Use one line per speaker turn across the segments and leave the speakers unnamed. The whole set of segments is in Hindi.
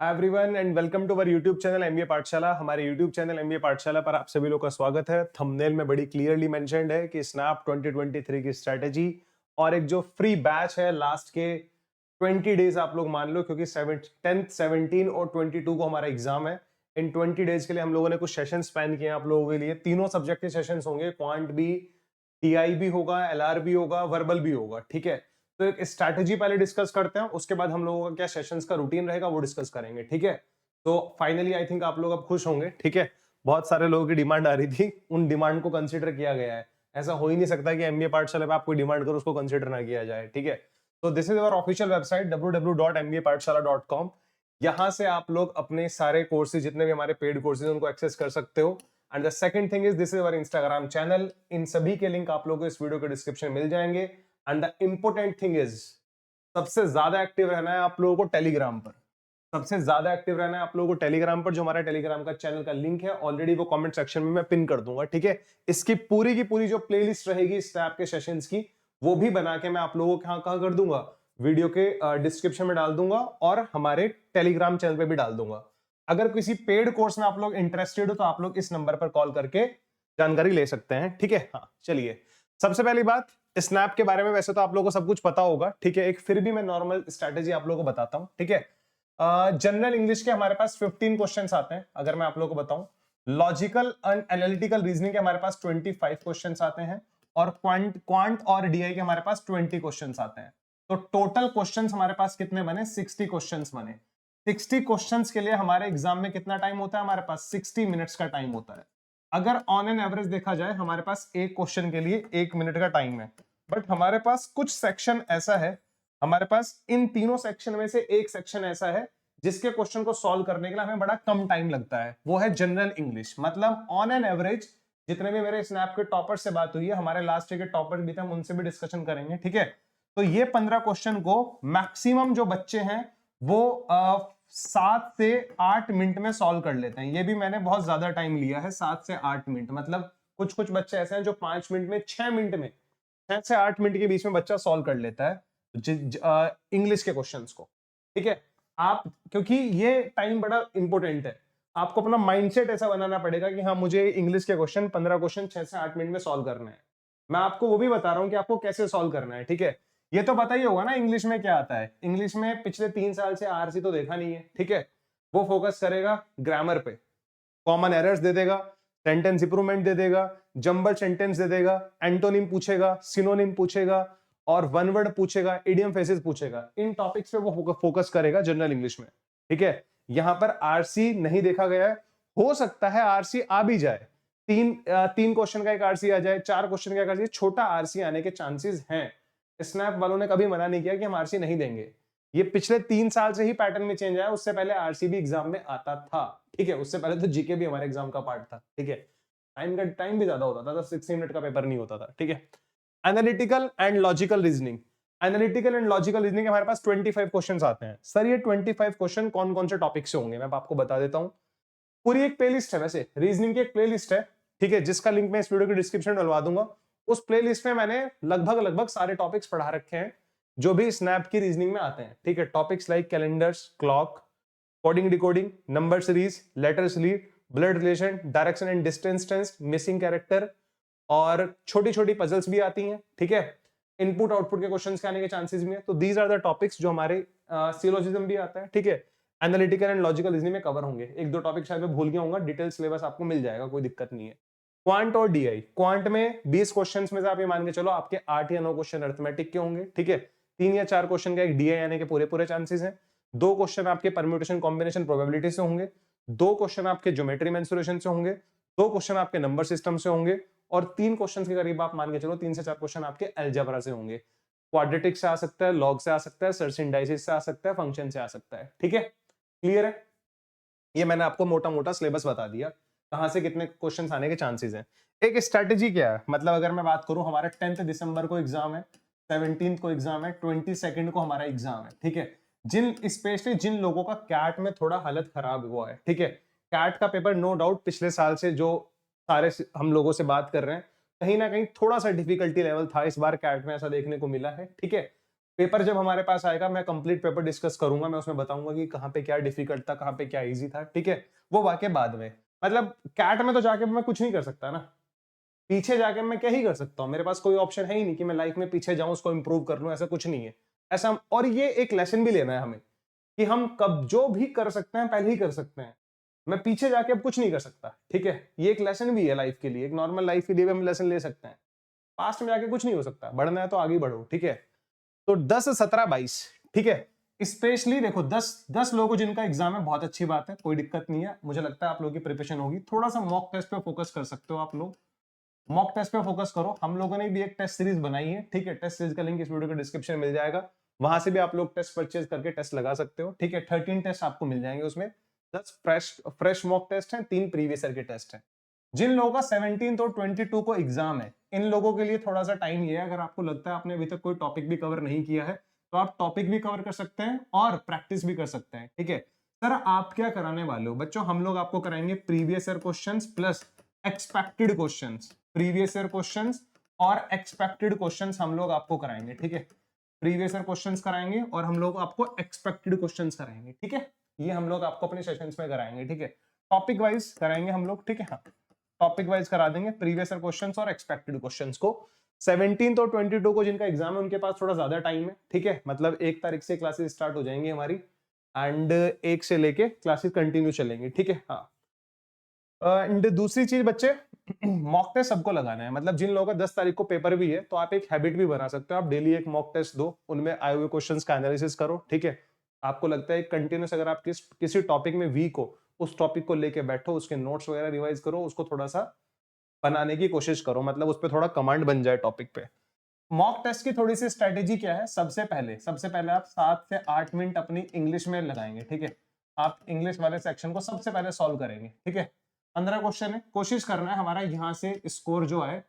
Everyone and welcome to our YouTube channel MBA Pathshala. हमारे यूट्यूब चैनल एमबीए पाठशाला पर आप सभी लोग का स्वागत है। थंबनेल में बड़ी क्लियरली मेंशन्ड है कि स्नैप 2023 की स्ट्रेटेजी और एक जो फ्री बैच है लास्ट के 20 डेज आप लोग मान लो, क्योंकि 10th 17 और 22 को हमारा एग्जाम है। इन 20 डेज के लिए हम लोगों ने कुछ सेशंस प्लान किए हैं आप लोगों के लिए। तीनों सब्जेक्ट के सेशंस होंगे, क्वांट भी, टीआई भी होगा, एलआर भी होगा, वर्बल भी होगा। ठीक है, तो एक स्ट्रैटेजी पहले डिस्कस करते हैं, उसके बाद हम लोगों का क्या सेशंस का रूटीन रहेगा वो डिस्कस करेंगे। ठीक है, तो फाइनली आई थिंक आप लोग अब खुश होंगे। ठीक है, बहुत सारे लोगों की डिमांड आ रही थी, उन डिमांड को कंसीडर किया गया है। ऐसा हो ही नहीं सकता कि एमबीए पाठशाला पे आप कोई डिमांड करो उसको कंसीडर ना किया जाए। ठीक है, तो this is our official website www.mbpathshala.com। यहाँ से आप लोग अपने सारे कोर्सेज, जितने भी हमारे पेड कोर्सेज उनको एक्सेस कर सकते हो। And the second thing is this is our Instagram channel. इन सभी के लिंक आप लोगों को इस वीडियो के डिस्क्रिप्शन मिल जाएंगे। And the important thing is, सबसे ज्यादा एक्टिव रहना है आप लोगों को टेलीग्राम पर। सबसे ज्यादा एक्टिव रहना है आप लोगों को टेलीग्राम पर। जो हमारा टेलीग्राम का चैनल का लिंक है ऑलरेडी वो कमेंट सेक्शन में मैं पिन कर दूंगा। ठीक है, इसकी पूरी की पूरी जो प्लेलिस्ट रहेगी स्नैप के सेशंस की, वो भी बना के मैं आप लोगों को कहां कर दूंगा, वीडियो के डिस्क्रिप्शन में डाल दूंगा और हमारे टेलीग्राम चैनल पे भी डाल दूंगा। अगर किसी पेड कोर्स में आप लोग इंटरेस्टेड हो तो आप लोग इस नंबर पर कॉल करके जानकारी ले सकते हैं। ठीक है, हाँ चलिए, सबसे पहली बात, स्नैप के बारे में वैसे तो आप लोगों को सब कुछ पता होगा। ठीक है, एक फिर भी मैं नॉर्मल स्ट्रैटेजी आप लोगों को बताता हूं। ठीक है, जनरल इंग्लिश के हमारे पास 15 क्वेश्चंस आते हैं अगर मैं आप लोगों को बताऊं। लॉजिकल एंड एनालिटिकल रीजनिंग के हमारे पास 25 क्वेश्चंस आते हैं। और क्वांट और डीआई के हमारे पास 20 क्वेश्चंस आते हैं। तो टोटल क्वेश्चंस हमारे पास कितने बने? 60 क्वेश्चंस बने। 60 क्वेश्चंस के लिए हमारे एग्जाम में कितना टाइम होता है? हमारे पास 60 मिनट्स का टाइम होता है। अगर ऑन एन एवरेज देखा जाए हमारे पास एक क्वेश्चन के लिए 1 मिनट का टाइम है। बट हमारे पास कुछ सेक्शन ऐसा है, हमारे पास इन तीनों सेक्शन में से एक सेक्शन ऐसा है जिसके क्वेश्चन को सॉल्व करने के लिए हमें बड़ा कम टाइम लगता है। वो है जनरल इंग्लिश। मतलब ऑन एन एवरेज जितने भी मेरे स्नैप के टॉपर से बात हुई है, हमारे लास्ट ईयर के टॉपर भी थे, हम उनसे भी डिस्कशन करेंगे। ठीक है, तो ये 15 क्वेश्चन को मैक्सिमम जो बच्चे हैं वो 7 से 8 मिनट में सॉल्व कर लेते हैं। ये भी मैंने बहुत ज्यादा टाइम लिया है, 7 से 8 मिनट। मतलब कुछ कुछ बच्चे ऐसे हैं जो 5 मिनट में, 6 मिनट में, 6 से 8 मिनट के बीच में बच्चा सॉल्व कर लेता है इंग्लिश के क्वेश्चंस को। ठीक है, आप, क्योंकि ये टाइम बड़ा इंपॉर्टेंट है, आपको अपना माइंडसेट ऐसा बनाना पड़ेगा कि हाँ मुझे इंग्लिश के क्वेश्चन 15 क्वेश्चन 6 से 8 मिनट में सॉल्व करना है। मैं आपको वो भी बता रहा हूँ कि आपको कैसे सॉल्व करना है। ठीक है, ये तो पता ही होगा ना इंग्लिश में क्या आता है। इंग्लिश में पिछले 3 साल से आरसी तो देखा नहीं है। ठीक है, वो फोकस करेगा ग्रामर पे, कॉमन एरर्स दे देगा, सेंटेंस इंप्रूवमेंट दे देगा, जंबल सेंटेंस दे देगा, एंटोनिम पूछेगा, सिनोनिम पूछेगा और वन वर्ड पूछेगा, इडियम फ्रेजेस पूछेगा। इन टॉपिक्स पे वो फोकस करेगा जनरल इंग्लिश में। ठीक है, यहां पर आरसी नहीं देखा गया है। हो सकता है आरसी आ भी जाए, तीन क्वेश्चन का एक आरसी आ जाए, 4 क्वेश्चन का एक आरसी, छोटा आरसी आने के चांसेस हैं। स्नैप वालों ने कभी मना नहीं किया कि हम आरसी नहीं देंगे। ये पिछले 3 साल से ही पैटर्न में चेंज आया, उससे पहले आरसी भी एग्जाम में आता था। ठीक है, उससे पहले तो जीके भी हमारे एग्जाम का पार्ट था। ठीक है, टाइम भी ज्यादा होता था, तो 60 मिनट का पेपर नहीं होता था। ठीक है, analytical and logical reasoning. Analytical and logical reasoning हमारे पास 25 क्वेश्चंस आते हैं। सर ये 25 क्वेश्चन कौन कौन से टॉपिक से होंगे, मैं आपको बता देता हूं। पूरी एक प्लेलिस्ट है, वैसे रीजनिंग की एक प्लेलिस्ट है। ठीक है, जिसका लिंक मैं इस वीडियो के डिस्क्रिप्शन में डलवा दूंगा। उस प्लेलिस्ट में मैंने लगभग लगभग सारे टॉपिक्स पढ़ा रखे हैं जो भी स्नैप की रीजनिंग में आते हैं। ठीक है, topics like calendars, clock, coding decoding, number series, letters lead, blood relation, direction and distance tense, missing character, और छोटी छोटी पजल्स भी आती हैं। ठीक है, इनपुट आउटपुट के क्वेश्चंस के आने के चांसेस भी हैं। तो दीज आर द टॉपिक्स जो हमारे सिलोजिज्म भी आता है। ठीक है, एनालिटिकल एंड लॉजिकल रीजनिंग में कवर होंगे। एक दो टॉपिक शायद मैं भूल गया हूँ, डिटेल सिलेबस आपको मिल जाएगा, कोई दिक्कत नहीं है। क्वांट और डीआई, क्वांट में 20 क्वेश्चंस में से आप ये मान के चलो आपके 8 या 9 क्वेश्चन अरिथमेटिक के होंगे। ठीक है, 3 या 4 क्वेश्चन का एक डीआई आने के पूरे पूरे चांसेस हैं। 2 क्वेश्चन आपके परम्यूटेशन कॉम्बिनेशन प्रोबेबिलिटी से होंगे। 2 क्वेश्चन आपके ज्योमेट्री मेंसुरेशन से होंगे। 2 क्वेश्चन आपके नंबर सिस्टम से होंगे। और 3 क्वेश्चन के करीब आप मान के चलो 3 से 4 क्वेश्चन आपके अलजेब्रा से होंगे। क्वाड्रेटिक से आ सकता है, लॉग से आ सकता है, सर्सिंडाइसिस से आ सकता है, फंक्शन से आ सकता है। ठीक है, क्लियर है? ये मैंने आपको मोटा मोटा सिलेबस बता दिया, कहां से कितने क्वेश्चंस आने के चांसेस हैं। एक स्ट्रेटेजी क्या है, मतलब अगर मैं बात करूं, हमारा 10th दिसंबर को एग्जाम है, 17th को एग्जाम है, 22nd को हमारा एग्जाम है। ठीक है, जिन स्पेशली जिन लोगों का कैट में थोड़ा हालत खराब हुआ है, ठीक है, कैट का पेपर नो डाउट पिछले साल से जो सारे हम लोगों से बात कर रहे हैं, कहीं ना कहीं थोड़ा सा डिफिकल्टी लेवल था, इस बार कैट में ऐसा देखने को मिला है। ठीक है, पेपर जब हमारे पास आएगा मैं कंप्लीट पेपर डिस्कस करूंगा, मैं उसमें बताऊंगा कि कहाँ पे क्या डिफिकल्ट था, कहाँ पे क्या इजी था, ठीक है। वो वाकई बाद में, मतलब कैट में तो जाके मैं कुछ नहीं कर सकता ना, पीछे जाके मैं क्या ही कर सकता हूँ, मेरे पास कोई ऑप्शन है ही नहीं कि मैं लाइफ में पीछे जाऊं उसको इंप्रूव कर लूं, ऐसा कुछ नहीं है। ऐसा, और ये एक लेसन भी लेना है हमें कि हम कब जो भी कर सकते हैं पहले ही कर सकते हैं, मैं पीछे जाके अब कुछ नहीं कर सकता, ठीक है। ये एक लेसन भी है लाइफ के लिए, एक नॉर्मल लाइफ के लिए भी हम लेसन ले सकते हैं। पास्ट में जाके कुछ नहीं हो सकता, बढ़ना है तो आगे बढ़ो, ठीक है। तो 10, 17, 22, ठीक है। स्पेशली देखो 10 लोगों को जिनका एग्जाम है, बहुत अच्छी बात है, कोई दिक्कत नहीं है, मुझे लगता है आप लोगों की प्रिपरेशन होगी। थोड़ा सा मॉक टेस्ट पे फोकस कर सकते हो आप लोग, मॉक टेस्ट पे फोकस करो। हम लोगों ने भी एक टेस्ट सीरीज बनाई है, ठीक है, टेस्ट सीरीज का लिंक इस वीडियो के डिस्क्रिप्शन में मिल जाएगा, वहां से भी आप लोग टेस्ट परचेज करके टेस्ट लगा सकते हो, ठीक है। 13 टेस्ट आपको मिल जाएंगे उसमें, 10 फ्रेश मॉक टेस्ट हैं, 3 प्रीवियस ईयर के टेस्ट हैं। जिन लोगों का 17 और 22 को एग्जाम है, इन लोगों के लिए थोड़ा सा टाइम ये है, अगर आपको लगता है आपने अभी तक कोई टॉपिक भी कवर नहीं किया है, तो आप टॉपिक भी कवर कर सकते हैं और प्रैक्टिस भी कर सकते हैं, ठीक है। सर आप क्या कराने वाले हो बच्चों, हम लोग आपको कराएंगे previous year questions plus expected questions, previous year questions और एक्सपेक्टेड क्वेश्चंस हम लोग आपको कराएंगे, ठीक है। प्रीवियस ईयर क्वेश्चंस कराएंगे और हम लोग आपको एक्सपेक्टेड क्वेश्चंस कराएंगे, ठीक है। ये हम लोग आपको अपने सेशंस में कराएंगे, ठीक है। टॉपिक वाइज कराएंगे हम लोग, ठीक है। हाँ, टॉपिक वाइज करा देंगे प्रीवियस ईयर क्वेश्चंस और एक्सपेक्टेड क्वेश्चंस को। 17 और 22 को जिनका एग्जाम है उनके पास थोड़ा ज्यादा टाइम है, ठीक है। मतलब 1 तारीख से क्लासेस स्टार्ट हो जाएंगी हमारी एंड 1 से लेके क्लासेस कंटिन्यू चलेंगी, ठीक है। हाँ, एंड दूसरी चीज बच्चे, मॉक टेस्ट सबको लगाना है, मतलब जिन लोगों का 10 तारीख को पेपर भी है तो आप एक हैबिट भी बना सकते हो, आप डेली एक मॉक टेस्ट दो, उनमें आए हुए क्वेश्चंस का एनालिसिस करो, ठीक है। आपको लगता है कंटिन्यूस अगर आप किसी टॉपिक में वीक हो, उस टॉपिक को लेके बैठो, उसके नोट्स वगैरह रिवाइज करो, उसको थोड़ा सा बनाने की कोशिश करो, मतलब उस पर थोड़ा कमांड बन जाए टॉपिक पे। मॉक टेस्ट की थोड़ी सी स्ट्रेटेजी क्या है, सबसे पहले आप 7 से 8 मिनट अपनी इंग्लिश में लगाएंगे, ठीक है। आप इंग्लिश वाले सेक्शन को सबसे पहले सॉल्व करेंगे, ठीक है। 15 क्वेश्चन है, कोशिश करना है हमारा यहाँ से स्कोर जो है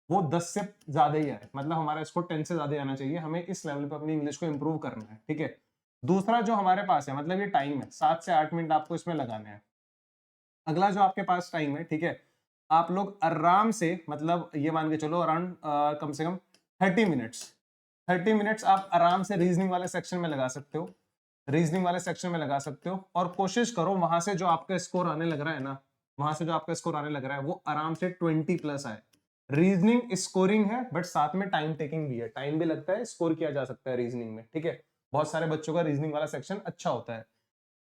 वो 10 से ज्यादा ही आए, मतलब हमारा स्कोर 10 से ज्यादा आना चाहिए, हमें इस लेवल पे अपनी इंग्लिश को इंप्रूव करना है, ठीक है। दूसरा जो हमारे पास है, मतलब ये टाइम है, 7 से 8 मिनट आपको इसमें लगाने हैं। अगला जो आपके पास टाइम है, ठीक है, आप लोग आराम से, मतलब ये मान के चलो अराउंड कम से कम 30 मिनट्स आप आराम से रीजनिंग वाले सेक्शन में लगा सकते हो, रीजनिंग वाले सेक्शन में लगा सकते हो। और कोशिश करो वहां से जो आपका स्कोर आने लग रहा है ना, वहां से जो आपका स्कोर आने लग रहा है वो आराम से 20 प्लस आए। रीजनिंग स्कोरिंग है बट साथ में टाइम टेकिंग भी है, टाइम भी लगता है, स्कोर किया जा सकता है रीजनिंग में, ठीक है। बहुत सारे बच्चों का रीजनिंग वाला सेक्शन अच्छा होता है।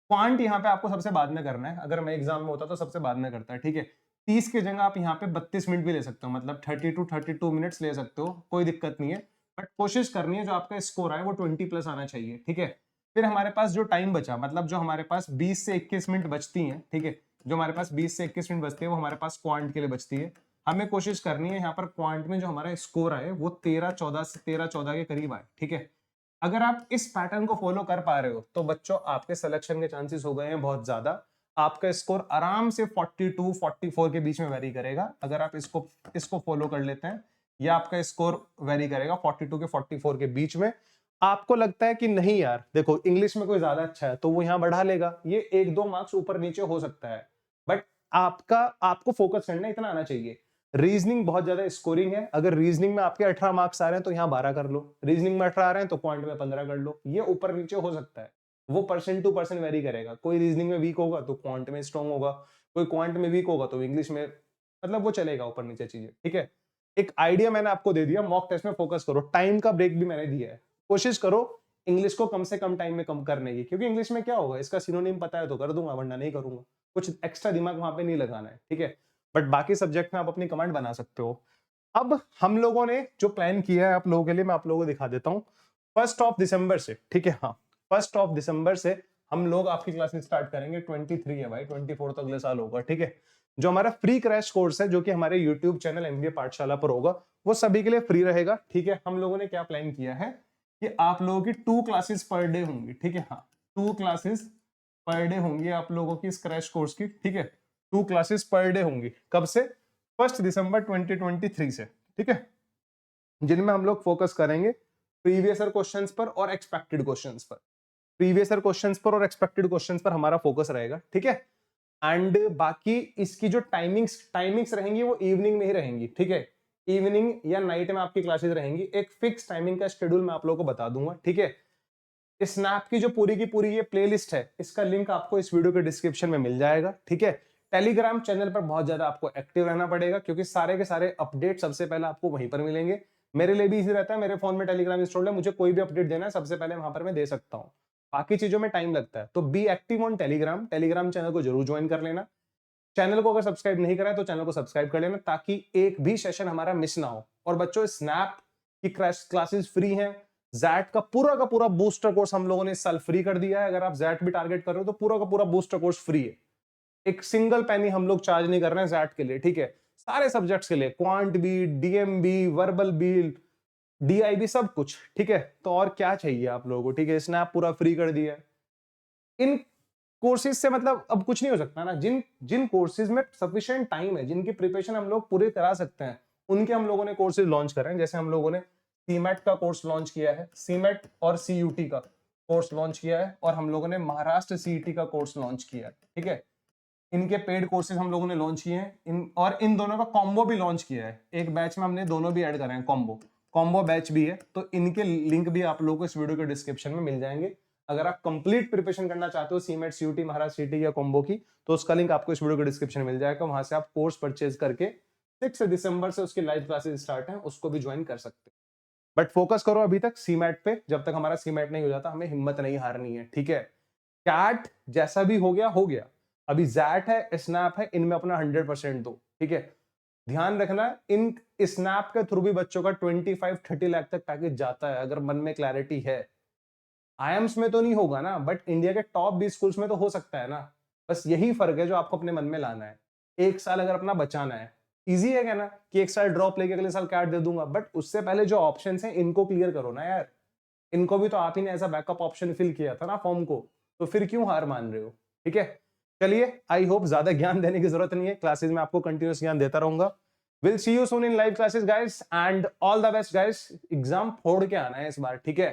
क्वांट यहाँ पे आपको सबसे बाद में करना है, अगर मैं एग्जाम में होता तो सबसे बाद में करता है, ठीक है। 30 की जगह आप यहाँ पे 32 मिनट भी ले सकते हो, मतलब 32 मिनट्स ले सकते हो, कोई दिक्कत नहीं है। बट कोशिश करनी है जो आपका स्कोर आए वो 20 प्लस आना चाहिए, ठीक है। फिर हमारे पास जो टाइम बचा, मतलब जो हमारे पास 20 से 21 मिनट बचती हैं, ठीक है, जो हमारे पास 20 से 21 मिनट बचती है वो हमारे पास क्वांट के लिए बचती है। हमें कोशिश करनी है यहाँ पर क्वांट में जो हमारा स्कोर आए वो 13-14 के करीब आए, ठीक है। अगर आप इस पैटर्न को फॉलो कर पा रहे हो तो बच्चों आपके सिलेक्शन के चांसेस हो गए हैं बहुत ज्यादा। आपका स्कोर आराम से 42 44 के बीच में वेरी करेगा, अगर आप इसको फॉलो कर लेते हैं, या आपका स्कोर वेरी करेगा 42 के 44 के बीच में। आपको लगता है कि नहीं यार देखो इंग्लिश में कोई ज्यादा अच्छा है तो वो यहाँ बढ़ा लेगा, ये 1-2 मार्क्स ऊपर नीचे हो सकता है, बट आपको फोकस करना इतना आना चाहिए। रीजनिंग बहुत ज्यादा स्कोरिंग है, अगर रीजनिंग में आपके 18 मार्क्स आ रहे हैं तो यहाँ 12 कर लो, रीजनिंग में 18 आ रहे हैं तो पॉइंट में 15 कर लो, ये ऊपर नीचे हो सकता है, वो परसेंट टू परसेंट वेरी करेगा। कोई रीजनिंग में वीक होगा तो क्वांट में स्ट्रॉन्ग होगा, कोई क्वांट में वीक होगा तो इंग्लिश में, मतलब वो चलेगा ऊपर नीचे चीजें, ठीक है। एक आइडिया मैंने आपको दे दिया, मॉक टेस्ट में फोकस करो, टाइम का ब्रेक भी मैंने दिया है, कोशिश करो इंग्लिश को कम से कम टाइम में कम करने की, क्योंकि इंग्लिश में क्या होगा इसका सिनोनिम पता है तो कर दूंगा वरना नहीं करूंगा, कुछ एक्स्ट्रा दिमाग वहां पे नहीं लगाना है, ठीक है। बट बाकी सब्जेक्ट में आप अपनी कमांड बना सकते हो। अब हम लोगों ने जो प्लान किया है आप लोगों के लिए, मैं आप लोगों को दिखा देता हूँ। 1 दिसंबर से, ठीक है, हाँ 1 दिसंबर से हम लोग आपकी क्लासेस स्टार्ट करेंगे। 23 है भाई, 24 तो अगले साल होगा, ठीक है। जो हमारा फ्री क्रैश कोर्स है जो कि हमारे यूट्यूब चैनल एमबीए पाठशाला पर होगा, वो सभी के लिए फ्री रहेगा, ठीक है। हम लोगों ने क्या प्लान किया है कि आप लोगों की 2 क्लासेस पर डे होंगी, ठीक है, हाँ 2 क्लासेस पर डे होंगी आप लोगों की इस क्रैश कोर्स की, ठीक है। 2 क्लासेस पर डे होंगी, कब से? 1 दिसंबर 2023 से, ठीक है, जिनमें हम लोग फोकस करेंगे प्रीवियस ईयर क्वेश्चंस पर और एक्सपेक्टेड क्वेश्चंस पर। प्रीवियस ईयर क्वेश्चंस पर और एक्सपेक्टेड क्वेश्चंस पर हमारा फोकस रहेगा, ठीक है। एंड बाकी इसकी जो टाइमिंग्स रहेंगी वो इवनिंग में ही रहेंगी, ठीक है। इवनिंग या नाइट में आपकी क्लासेस रहेंगी। एक फिक्स टाइमिंग का शेड्यूल मैं आप लोगों को बता दूंगा, ठीक है। स्नैप की जो पूरी की पूरी ये प्लेलिस्ट है, इसका लिंक आपको इस वीडियो के डिस्क्रिप्शन में मिल जाएगा, ठीक है। टेलीग्राम चैनल पर बहुत ज्यादा आपको एक्टिव रहना पड़ेगा, क्योंकि सारे के सारे अपडेट सबसे पहले आपको वहीं पर मिलेंगे। मेरे लिए भी इजी रहता है, मेरे फोन में टेलीग्राम इंस्टॉल है, मुझे कोई भी अपडेट देना है सबसे पहले वहां पर मैं दे सकता हूँ। बाकी चीजों में टाइम लगता है, तो be active on Telegram. Telegram channel को जरूर ज्वाइन कर लेना। चैनल को अगर सब्सक्राइब नहीं करा है तो चैनल को सब्सक्राइब कर लेना, ताकि एक भी सेशन हमारा मिस ना हो। और बच्चों, स्नैप की क्लासेस फ्री हैं। जैट का पूरा बूस्टर कोर्स हम लोगों ने इस साल फ्री कर दिया है। अगर आप जैट भी टारगेट कर रहे हो तो पूरा का पूरा बूस्टर कोर्स फ्री है। एक सिंगल पैनी हम लोग चार्ज नहीं कर रहे हैं जैट के लिए, ठीक है। सारे सब्जेक्ट्स के लिए, क्वांट भी, डीएमबी, वर्बल भी, डीआईबी, सब कुछ, ठीक है। तो और क्या चाहिए आप लोगों को, ठीक है। स्नैप पूरा फ्री कर दिया है। इन कोर्सेज से मतलब अब कुछ नहीं हो सकता ना। जिन जिन कोर्सेज में सफिशिएंट टाइम है, जिनकी प्रिपरेशन हम लोग पूरी करा सकते हैं, उनके हम लोगों ने कोर्सेज लॉन्च करे हैं। जैसे हम लोगों ने सीमेट का कोर्स लॉन्च किया है, सीमेट और सीयूटी का कोर्स लॉन्च किया है, और हम लोगों ने महाराष्ट्र सीईटी का कोर्स लॉन्च किया है, ठीक है। इनके पेड कोर्सेज हम लोगों ने लॉन्च किए हैं, और इन दोनों का कॉम्बो भी लॉन्च किया है। एक बैच में हमने दोनों भी ऐड करे हैं, कॉम्बो कॉम्बो बैच भी है। तो इनके लिंक भी आप लोगों को इस वीडियो के डिस्क्रिप्शन में मिल जाएंगे। अगर आप कंप्लीट प्रिपरेशन करना चाहते हो सीमेट, सीयूटी, महाराष्ट्र सीटी या कॉम्बो की, तो उसका लिंक आपको इस वीडियो के डिस्क्रिप्शन में मिल जाएगा। वहां से आप कोर्स परचेज करके 6 दिसंबर से उसकी लाइव क्लासेस स्टार्ट है, उसको भी ज्वाइन कर सकते हैं। बट फोकस करो अभी तक सीमेट पे। जब तक हमारा सीमेट नहीं हो जाता, हमें हिम्मत नहीं हारनी है, ठीक है। कैट जैसा भी हो गया हो गया। अभी जैट है, स्नैप है, इनमें अपना 100% दो, ठीक है। ध्यान रखना, इन स्नैप के थ्रू भी बच्चों का 25-30 लाख तक पैकेज जाता है, अगर मन में क्लैरिटी है। आईएम्स में तो नहीं होगा ना, बट इंडिया के टॉप 20 स्कूल्स में तो हो सकता है ना। बस यही फर्क है जो आपको अपने मन में लाना है। एक साल अगर अपना बचाना है, इजी है क्या ना, कि एक साल ड्रॉप लेके अगले साल कैट दे दूंगा, बट उससे पहले जो ऑप्शंस हैं इनको क्लियर करो ना यार। इनको भी तो आप ही ने as a backup option fill किया था ना फॉर्म को, तो फिर क्यों हार मान रहे हो, ठीक है। चलिए, आई होप ज्यादा ज्ञान देने की जरूरत नहीं है, क्लासेस में आपको कंटिन्यूस ज्ञान देता रहूंगा। Will see you soon in live classes guys, and all the best guys. Exam फोड़ के आना है इस बार, ठीक है।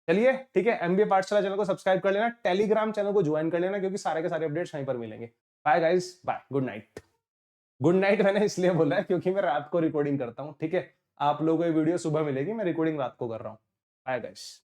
चलिए, ठीक है। एमबीए पाठशाला चैनल को सब्सक्राइब कर लेना, टेलीग्राम चैनल को ज्वाइन कर लेना, क्योंकि सारे के सारे अपडेट्स वहीं पर मिलेंगे। Bye guys, bye, good night. Good night मैंने इसलिए बोला है क्योंकि मैं रात को रिकॉर्डिंग करता हूँ, ठीक है। आप लोगों को ये वीडियो सुबह मिलेगी, मैं रिकॉर्डिंग रात को कर रहा हूँ। Bye guys.